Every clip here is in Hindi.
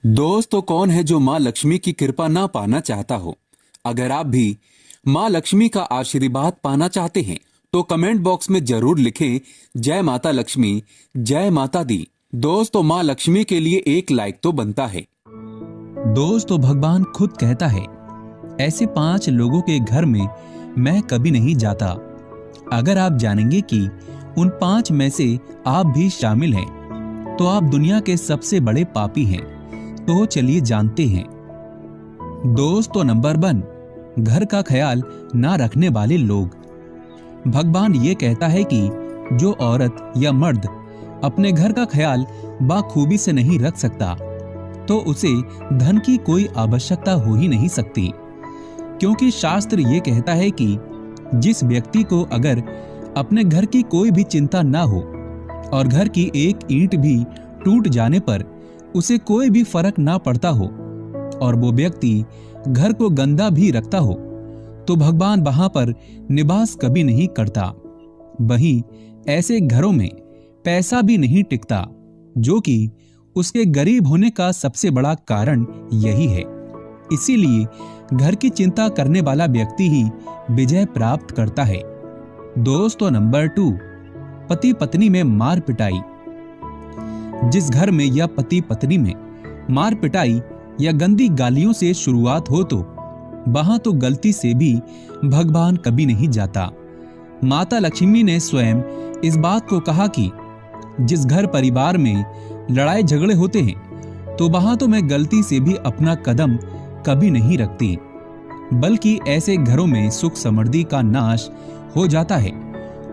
दोस्तों, कौन है जो माँ लक्ष्मी की कृपा ना पाना चाहता हो। अगर आप भी माँ लक्ष्मी का आशीर्वाद पाना चाहते हैं तो कमेंट बॉक्स में जरूर लिखें जय माता लक्ष्मी, जय माता दी। दोस्तों, माँ लक्ष्मी के लिए एक लाइक तो बनता है। दोस्तों, भगवान खुद कहता है, ऐसे 5 लोगों के घर में मैं कभी नहीं जाता। अगर आप जानेंगे कि उन 5 में से आप भी शामिल हैं, तो आप दुनिया के सबसे बड़े पापी हैं। तो चलिए जानते हैं। दोस्तों, नंबर 1, घर का ख्याल ना रखने वाले लोग। भगवान ये कहता है कि जो औरत या मर्द अपने घर का ख्याल बाखूबी से नहीं रख सकता, तो उसे धन की कोई आवश्यकता हो ही नहीं सकती। क्योंकि शास्त्र ये कहता है कि जिस व्यक्ति को अगर अपने घर की कोई भी चिंता ना हो और घर की एक ईंट भी टूट जाने पर उसे कोई भी फर्क ना पड़ता हो और वो व्यक्ति घर को गंदा भी रखता हो, तो भगवान वहां पर निवास कभी नहीं करता। वहीं ऐसे घरों में पैसा भी नहीं टिकता, जो कि उसके गरीब होने का सबसे बड़ा कारण यही है। इसीलिए घर की चिंता करने वाला व्यक्ति ही विजय प्राप्त करता है। दोस्तों, नंबर 2, पति पत्नी में मार पिटाई। जिस घर में या पति पत्नी में मार पिटाई या गंदी गालियों से शुरुआत हो, तो वहां तो गलती से भी भगवान कभी नहीं जाता। माता लक्ष्मी ने स्वयं इस बात को कहा कि जिस घर परिवार में लड़ाई झगड़े होते हैं, तो वहां तो मैं गलती से भी अपना कदम कभी नहीं रखती, बल्कि ऐसे घरों में सुख समृद्धि का नाश हो जाता है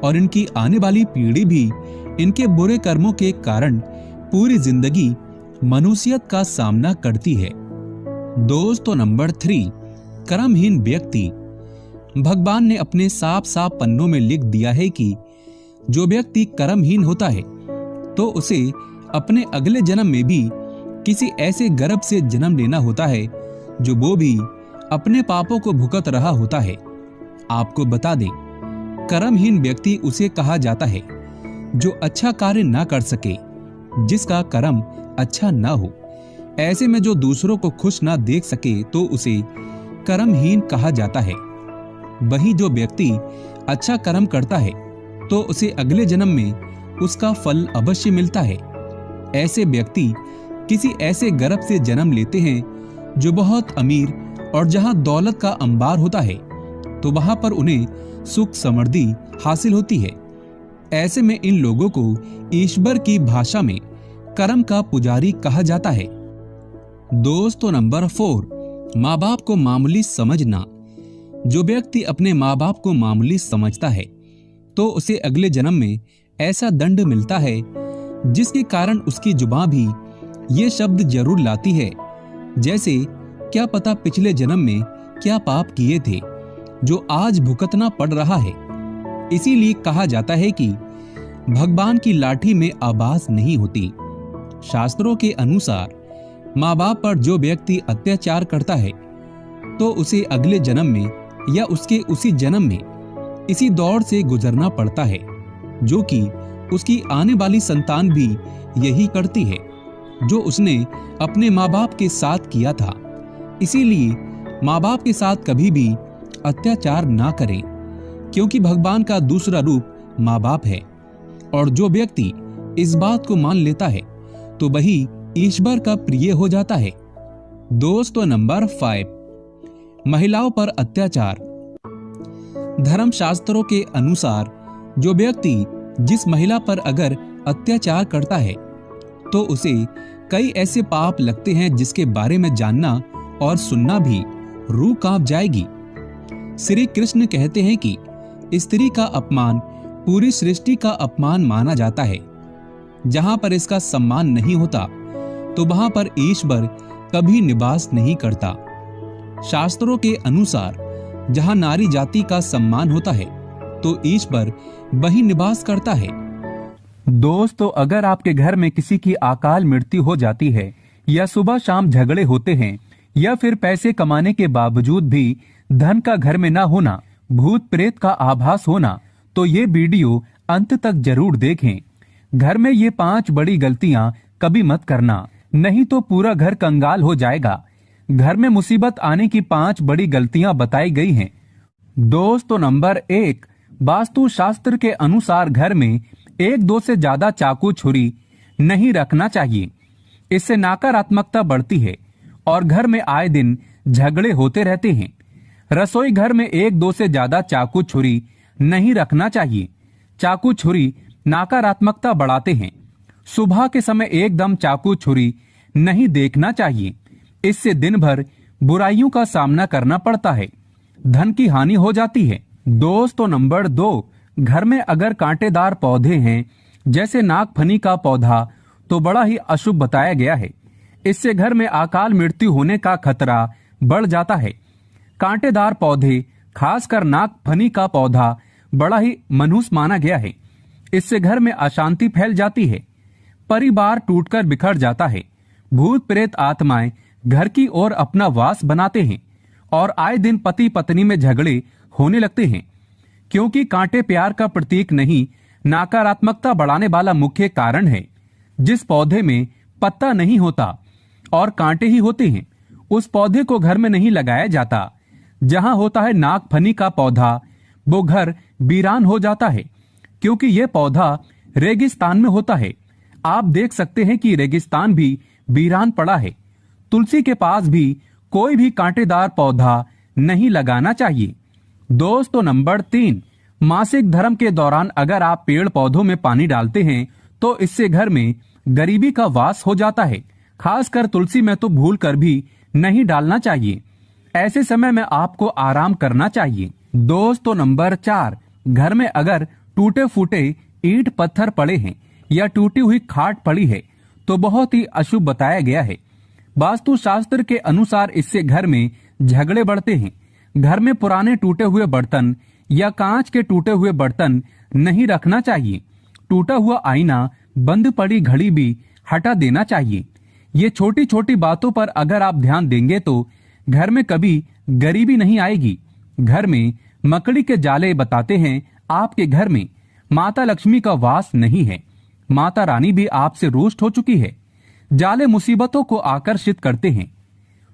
और इनकी आने वाली पीढ़ी भी इनके बुरे कर्मों के कारण पूरी जिंदगी मनुष्यत का सामना करती है। दोस्तों, नंबर 3, कर्महीन व्यक्ति। भगवान ने अपने साफ साफ पन्नों में लिख दिया है कि जो व्यक्ति कर्महीन होता है, तो उसे अपने अगले जन्म में भी किसी ऐसे गर्भ से जन्म लेना होता है जो वो भी अपने पापों को भुगत रहा होता है। आपको बता दें, कर्महीन व्यक्ति उसे कहा जाता है जो अच्छा कार्य ना कर सके, जिसका कर्म अच्छा ना हो। ऐसे में जो दूसरों को खुश ना देख सके, तो उसे कर्महीन कहा जाता है। वहीं जो व्यक्ति अच्छा कर्म करता है, तो उसे अगले जन्म में उसका फल अवश्य मिलता है। ऐसे व्यक्ति किसी ऐसे गर्भ से जन्म लेते हैं जो बहुत अमीर और जहां दौलत का अंबार होता है, तो वहां पर उन्हें सुख समृद्धि हासिल होती है। ऐसे में इन लोगों को ईश्वर की भाषा में कर्म का पुजारी कहा जाता है। दोस्तों, नंबर 4, माँ बाप को मामूली समझना। जो व्यक्ति अपने माँ बाप को मामूली समझता है, तो उसे अगले जन्म में ऐसा दंड मिलता है जिसके कारण उसकी जुबान भी ये शब्द जरूर लाती है, जैसे क्या पता पिछले जन्म में क्या पाप किए थे जो आज भुगतना पड़ रहा है। इसीलिए कहा जाता है कि भगवान की लाठी में आवाज नहीं होती। शास्त्रों के अनुसार माँ बाप पर जो व्यक्ति अत्याचार करता है, तो उसे अगले जन्म में या उसके उसी जन्म में इसी दौर से गुजरना पड़ता है, जो कि उसकी आने वाली संतान भी यही करती है जो उसने अपने माँ बाप के साथ किया था। इसीलिए माँ बाप के साथ कभी भी अत्याचार ना करें, क्योंकि भगवान का दूसरा रूप माँ बाप है। और जो व्यक्ति इस बात को मान लेता है, तो वही ईश्वर का प्रिय हो जाता है। दोस्तों, नंबर 5, महिलाओं पर अत्याचार। धर्मशास्त्रों के अनुसार जो व्यक्ति जिस महिला पर अगर अत्याचार करता है, तो उसे कई ऐसे पाप लगते हैं जिसके बारे में जानना और सुनना भी रूह कांप जाएगी। श्री कृष्ण कहते हैं कि स्त्री का अपमान पूरी सृष्टि का अपमान माना जाता है। जहां पर इसका सम्मान नहीं होता, तो वहां पर ईश्वर कभी निवास नहीं करता। शास्त्रों के अनुसार जहां नारी जाति का सम्मान होता है, तो ईश्वर वही निवास करता है। दोस्तों, अगर आपके घर में किसी की अकाल मृत्यु हो जाती है, या सुबह शाम झगड़े होते हैं, या फिर पैसे कमाने के बावजूद भी धन का घर में ना होना, भूत प्रेत का आभास होना, तो ये वीडियो अंत तक जरूर देखें। घर में ये 5 बड़ी गलतियां कभी मत करना, नहीं तो पूरा घर कंगाल हो जाएगा। घर में मुसीबत आने की 5 बड़ी गलतियां बताई गई हैं। दोस्तों, नंबर 1, वास्तु शास्त्र के अनुसार घर में 1-2 से ज्यादा चाकू छुरी नहीं रखना चाहिए। इससे नकारात्मकता बढ़ती है और घर में आए दिन झगड़े होते रहते हैं। रसोई घर में 1-2 से ज्यादा चाकू छुरी नहीं रखना चाहिए। चाकू छुरी नकारात्मकता बढ़ाते हैं। सुबह के समय एकदम चाकू छुरी नहीं देखना चाहिए। इससे दिन भर बुराइयों का सामना करना पड़ता है, धन की हानि हो जाती है। दोस्तों, नंबर 2, घर में अगर कांटेदार पौधे हैं जैसे नागफनी का पौधा तो बड़ा ही अशुभ बताया गया है। इससे घर में अकाल मृत्यु होने का खतरा बढ़ जाता है। कांटेदार पौधे, खासकर नागफनी का पौधा, बड़ा ही मनहूस माना गया है। इससे घर में अशांति फैल जाती है, परिवार टूटकर बिखर जाता है। भूत प्रेत आत्माएं घर की ओर अपना वास बनाते हैं और आए दिन पति पत्नी में झगड़े होने लगते हैं, क्योंकि कांटे प्यार का प्रतीक नहीं, नकारात्मकता बढ़ाने वाला मुख्य कारण है। जिस पौधे में पत्ता नहीं होता और कांटे ही होते हैं, उस पौधे को घर में नहीं लगाया जाता। जहां होता है नागफनी का पौधा, वो घर वीरान हो जाता है, क्योंकि यह पौधा रेगिस्तान में होता है। आप देख सकते हैं कि रेगिस्तान भी वीरान पड़ा है। तुलसी के पास भी कोई भी कांटेदार पौधा नहीं लगाना चाहिए। दोस्तों, नंबर 3, मासिक धर्म के दौरान अगर आप पेड़ पौधों में पानी डालते हैं तो इससे घर में गरीबी का वास हो जाता है। खासकर तुलसी में तो भूल कर भी नहीं डालना चाहिए। ऐसे समय में आपको आराम करना चाहिए। दोस्तों, नंबर 4, घर में अगर टूटे फूटे ईंट पत्थर पड़े हैं या टूटी हुई खाट पड़ी है तो बहुत ही अशुभ बताया गया है। वास्तु शास्त्र के अनुसार इससे घर में झगड़े बढ़ते हैं। घर में पुराने टूटे हुए बर्तन या कांच के टूटे हुए बर्तन नहीं रखना चाहिए। टूटा हुआ आईना, बंद पड़ी घड़ी भी हटा देना चाहिए। ये छोटी छोटी बातों पर अगर आप ध्यान देंगे तो घर में कभी गरीबी नहीं आएगी। घर में मकड़ी के जाले बताते हैं आपके घर में माता लक्ष्मी का वास नहीं है। माता रानी भी आपसे रुष्ट हो चुकी है। जाले मुसीबतों को आकर्षित करते हैं।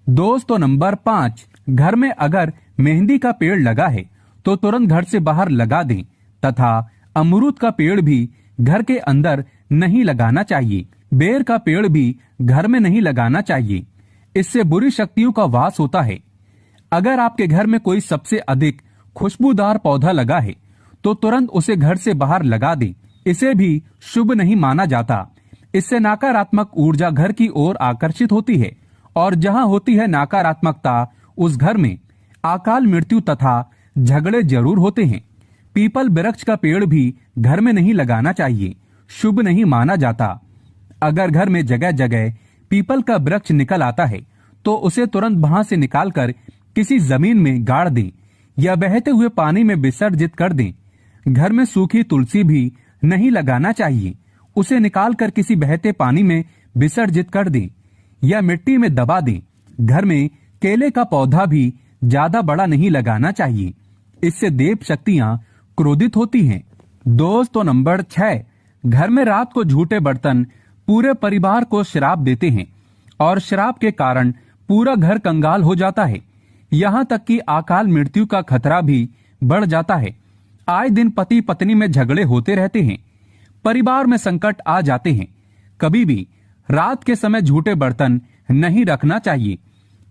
दोस्तों, नंबर 5, घर में अगर मेहंदी का पेड़ लगा है तो तुरंत घर से बाहर लगा दें तथा अमरूद का पेड़ भी घर के अंदर नहीं लगाना चाहिए। बेर का पेड़ भी घर में नहीं लगाना चाहिए। इससे बुरी शक्तियों का वास होता है। अगर आपके घर में कोई सबसे अधिक खुशबूदार पौधा लगा है तो तुरंत उसे घर से बाहर लगा दें। इसे भी शुभ नहीं माना जाता। इससे नकारात्मक ऊर्जा घर की ओर आकर्षित होती है और जहां होती है नकारात्मकता, उस घर में अकाल मृत्यु तथा झगड़े जरूर होते हैं। पीपल वृक्ष का पेड़ भी घर में नहीं लगाना चाहिए, शुभ नहीं माना जाता। अगर घर में जगह जगह पीपल का वृक्ष निकल आता है तो उसे तुरंत वहां से निकालकर किसी जमीन में गाड़ दें या बहते हुए पानी में विसर्जित कर दें। घर में सूखी तुलसी भी नहीं लगाना चाहिए। उसे निकालकर किसी बहते पानी में विसर्जित कर दें या मिट्टी में दबा दें। घर में केले का पौधा भी ज्यादा बड़ा नहीं लगाना चाहिए। इससे देव शक्तियां क्रोधित होती हैं। दोस्तों, नंबर 6, घर में रात को झूठे बर्तन पूरे परिवार को श्राप देते हैं और श्राप के कारण पूरा घर कंगाल हो जाता है। यहाँ तक कि अकाल मृत्यु का खतरा भी बढ़ जाता है। आए दिन पति पत्नी में झगड़े होते रहते हैं, परिवार में संकट आ जाते हैं। कभी भी रात के समय झूठे बर्तन नहीं रखना चाहिए।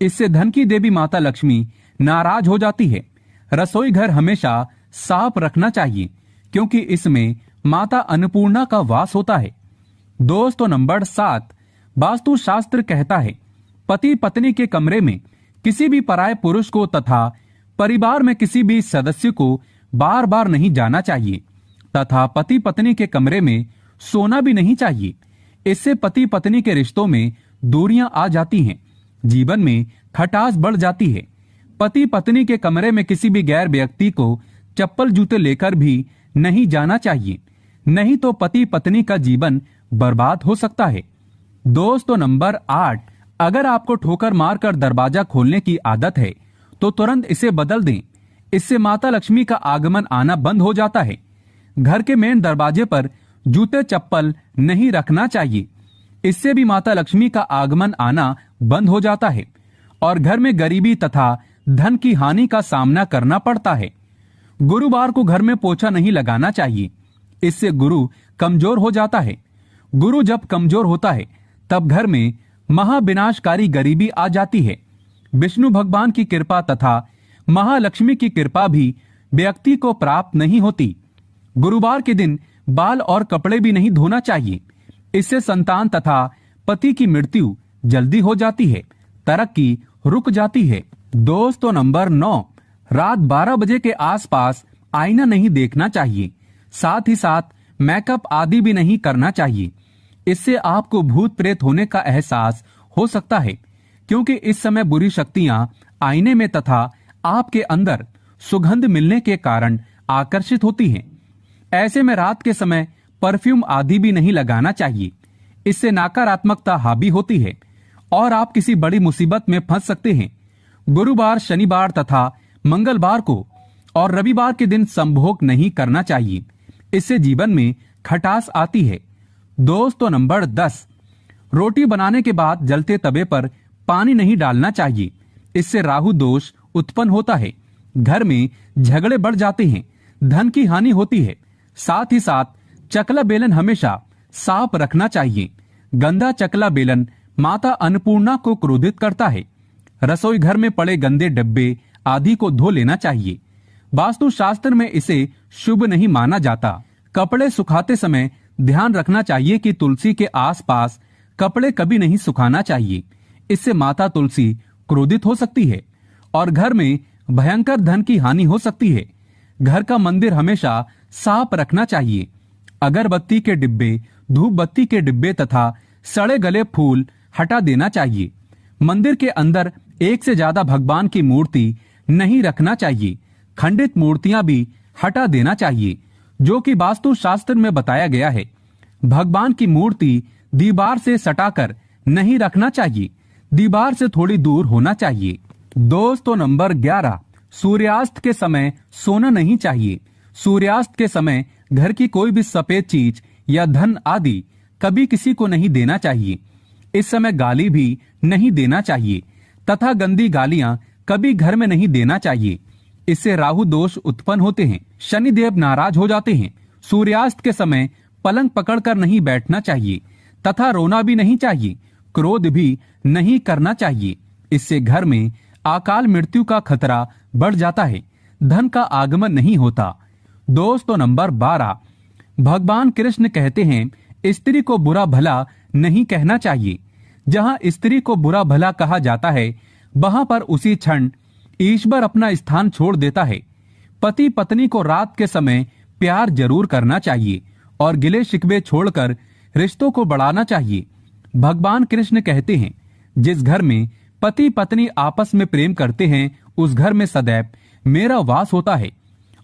इससे धन की देवी माता लक्ष्मी नाराज हो जाती है। रसोई घर हमेशा साफ रखना चाहिए, क्योंकि इसमें माता अन्नपूर्णा का वास होता है। दोस्तों, नंबर 7, वास्तु शास्त्र कहता है पति पत्नी के कमरे में किसी भी पराये पुरुष को तथा परिवार में किसी भी सदस्य को बार बार नहीं जाना चाहिए तथा पति पत्नी के कमरे में सोना भी नहीं चाहिए। इससे पति पत्नी के रिश्तों में दूरियां आ जाती हैं, जीवन में खटास बढ़ जाती है। पति पत्नी के कमरे में किसी भी गैर व्यक्ति को चप्पल जूते लेकर भी नहीं जाना चाहिए, नहीं तो पति पत्नी का जीवन बर्बाद हो सकता है। दोस्तों, नंबर 8, अगर आपको ठोकर मारकर दरवाजा खोलने की आदत है तो तुरंत इसे बदल दें। इससे माता लक्ष्मी का आगमन आना बंद हो जाता है। घर के मेन दरवाजे पर जूते चप्पल नहीं रखना चाहिए। इससे भी माता लक्ष्मी का आगमन आना बंद हो जाता है और घर में गरीबी तथा धन की हानि का सामना करना पड़ता है। गुरुवार को घर में पोछा नहीं लगाना चाहिए, इससे गुरु कमजोर हो जाता है। गुरु जब कमजोर होता है तब घर में महाविनाशकारी गरीबी आ जाती है। विष्णु भगवान की कृपा तथा महालक्ष्मी की कृपा भी व्यक्ति को प्राप्त नहीं होती। गुरुवार के दिन बाल और कपड़े भी नहीं धोना चाहिए, इससे संतान तथा पति की मृत्यु जल्दी हो जाती है, तरक्की रुक जाती है। दोस्तों नंबर 9, रात 12 बजे के आसपास आईना नहीं देखना चाहिए। साथ ही साथ मेकअप आदि भी नहीं करना चाहिए, इससे आपको भूत प्रेत होने का एहसास हो सकता है, क्योंकि इस समय बुरी शक्तियां आईने में तथा आपके अंदर सुगंध मिलने के कारण आकर्षित होती हैं। ऐसे में रात के समय परफ्यूम आदि भी नहीं लगाना चाहिए, इससे नकारात्मकता हावी होती है और आप किसी बड़ी मुसीबत में फंस सकते हैं। गुरुवार, शनिवार तथा मंगलवार को और रविवार के दिन संभोग नहीं करना चाहिए, इससे जीवन में खटास आती है। दोस्तों नंबर 10, रोटी बनाने के बाद जलते तवे पर पानी नहीं डालना चाहिए, इससे राहु दोष उत्पन्न होता है, घर में झगड़े बढ़ जाते हैं, धन की हानि होती है। साथ ही साथ चकला बेलन हमेशा साफ रखना चाहिए। गंदा चकला बेलन माता अन्नपूर्णा को क्रोधित करता है। रसोई घर में पड़े गंदे डब्बे आदि को धो लेना चाहिए। वास्तु शास्त्र में इसे शुभ नहीं माना जाता। कपड़े सुखाते समय ध्यान रखना चाहिए कि तुलसी के आसपास कपड़े कभी नहीं सुखाना चाहिए, इससे माता तुलसी क्रोधित हो सकती है और घर में भयंकर धन की हानि हो सकती है। घर का मंदिर हमेशा साफ रखना चाहिए। अगरबत्ती के डिब्बे, धूप बत्ती के डिब्बे तथा सड़े गले फूल हटा देना चाहिए। मंदिर के अंदर एक से ज्यादा भगवान की मूर्ति नहीं रखना चाहिए। खंडित मूर्तियां भी हटा देना चाहिए, जो कि वास्तु शास्त्र में बताया गया है। भगवान की मूर्ति दीवार से सटाकर नहीं रखना चाहिए, दीवार से थोड़ी दूर होना चाहिए। दोस्तों नंबर 11, सूर्यास्त के समय सोना नहीं चाहिए। सूर्यास्त के समय घर की कोई भी सफेद चीज या धन आदि कभी किसी को नहीं देना चाहिए। इस समय गाली भी नहीं देना चाहिए तथा गंदी गालियां कभी घर में नहीं देना चाहिए, इससे राहु दोष उत्पन्न होते हैं, शनिदेव नाराज हो जाते हैं। सूर्यास्त के समय पलंग पकड़कर नहीं बैठना चाहिए तथा रोना भी नहीं चाहिए, क्रोध भी नहीं करना चाहिए, इससे घर में अकाल मृत्यु का खतरा बढ़ जाता है, धन का आगमन नहीं होता। दोस्तों नंबर 12, भगवान कृष्ण कहते हैं स्त्री को बुरा भला नहीं कहना चाहिए। जहां स्त्री को बुरा भला कहा जाता है वहां पर उसी क्षण ईश्वर अपना स्थान छोड़ देता है। पति पत्नी को रात के समय प्यार जरूर करना चाहिए और गिले शिकवे छोड़कर रिश्तों को बढ़ाना चाहिए। भगवान कृष्ण कहते हैं जिस घर में पति पत्नी आपस में प्रेम करते हैं उस घर में सदैव मेरा वास होता है,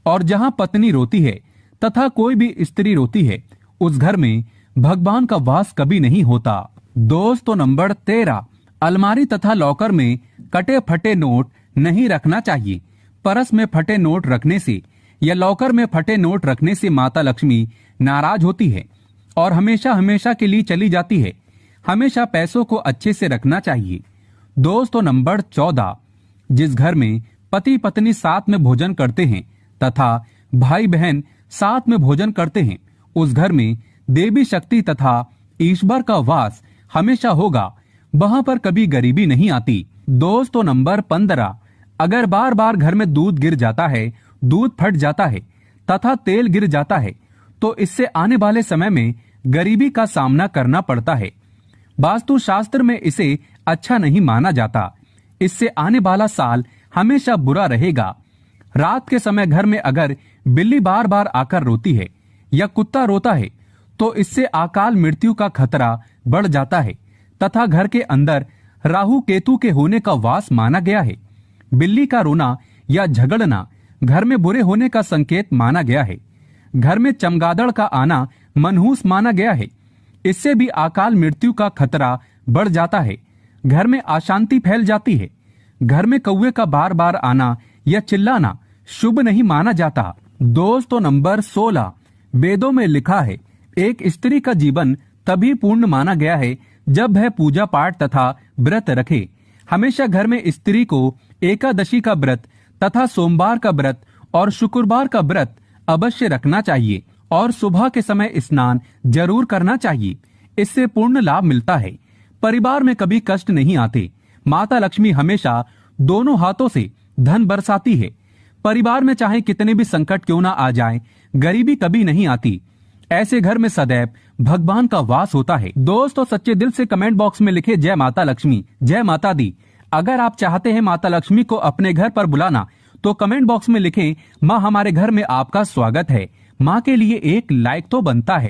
और जहां पत्नी रोती है तथा कोई भी स्त्री रोती है उस घर में भगवान का वास कभी नहीं होता। दोस्तों नंबर 13, अलमारी तथा लॉकर में कटे फटे नोट नहीं रखना चाहिए। परस में फटे नोट रखने से या लॉकर में फटे नोट रखने से माता लक्ष्मी नाराज होती है और हमेशा हमेशा के लिए चली जाती है। हमेशा पैसों को अच्छे से रखना चाहिए। दोस्तों नंबर 14, जिस घर में पति पत्नी साथ में भोजन करते हैं तथा भाई बहन साथ में भोजन करते हैं उस घर में देवी शक्ति तथा ईश्वर का वास हमेशा होगा, वहां पर कभी गरीबी नहीं आती। दोस्तों नंबर 15, अगर बार बार घर में दूध गिर जाता है, दूध फट जाता है तथा तेल गिर जाता है तो इससे आने वाले समय में गरीबी का सामना करना पड़ता है। वास्तु शास्त्र में इसे अच्छा नहीं माना जाता, इससे आने वाला साल हमेशा बुरा रहेगा। रात के समय घर में अगर बिल्ली बार बार आकर रोती है या कुत्ता रोता है तो इससे अकाल मृत्यु का खतरा बढ़ जाता है तथा घर के अंदर राहु केतु के होने का वास माना गया है। बिल्ली का रोना या झगड़ना घर में बुरे होने का संकेत माना गया है। घर में चमगादड़ का आना मनहूस माना गया है, इससे भी अकाल मृत्यु का खतरा बढ़ जाता है। घर में अशांति फैल जाती है। घर में कौवे का बार बार आना या चिल्लाना शुभ नहीं माना जाता। दोस्तों नंबर 16, वेदों में लिखा है एक स्त्री का जीवन तभी पूर्ण माना गया है जब वह पूजा पाठ तथा व्रत रखे। हमेशा घर में स्त्री को एकादशी का व्रत तथा सोमवार का व्रत और शुक्रवार का व्रत अवश्य रखना चाहिए और सुबह के समय स्नान जरूर करना चाहिए। इससे पूर्ण लाभ मिलता है। परिवार में कभी कष्ट नहीं आते। माता लक्ष्मी हमेशा दोनों हाथों से धन बरसाती है। परिवार में चाहे कितने भी संकट क्यों ना आ जाएं, गरीबी कभी नहीं आती। ऐसे घर में सदैव भगवान का वास होता है। दोस्तों, सच्चे दिल से कमेंट बॉक्स में लिखे जय माता लक्ष्मी, जय माता दी। अगर आप चाहते हैं माता लक्ष्मी को अपने घर पर बुलाना तो कमेंट बॉक्स में लिखें माँ हमारे घर में आपका स्वागत है। माँ के लिए एक लाइक तो बनता है।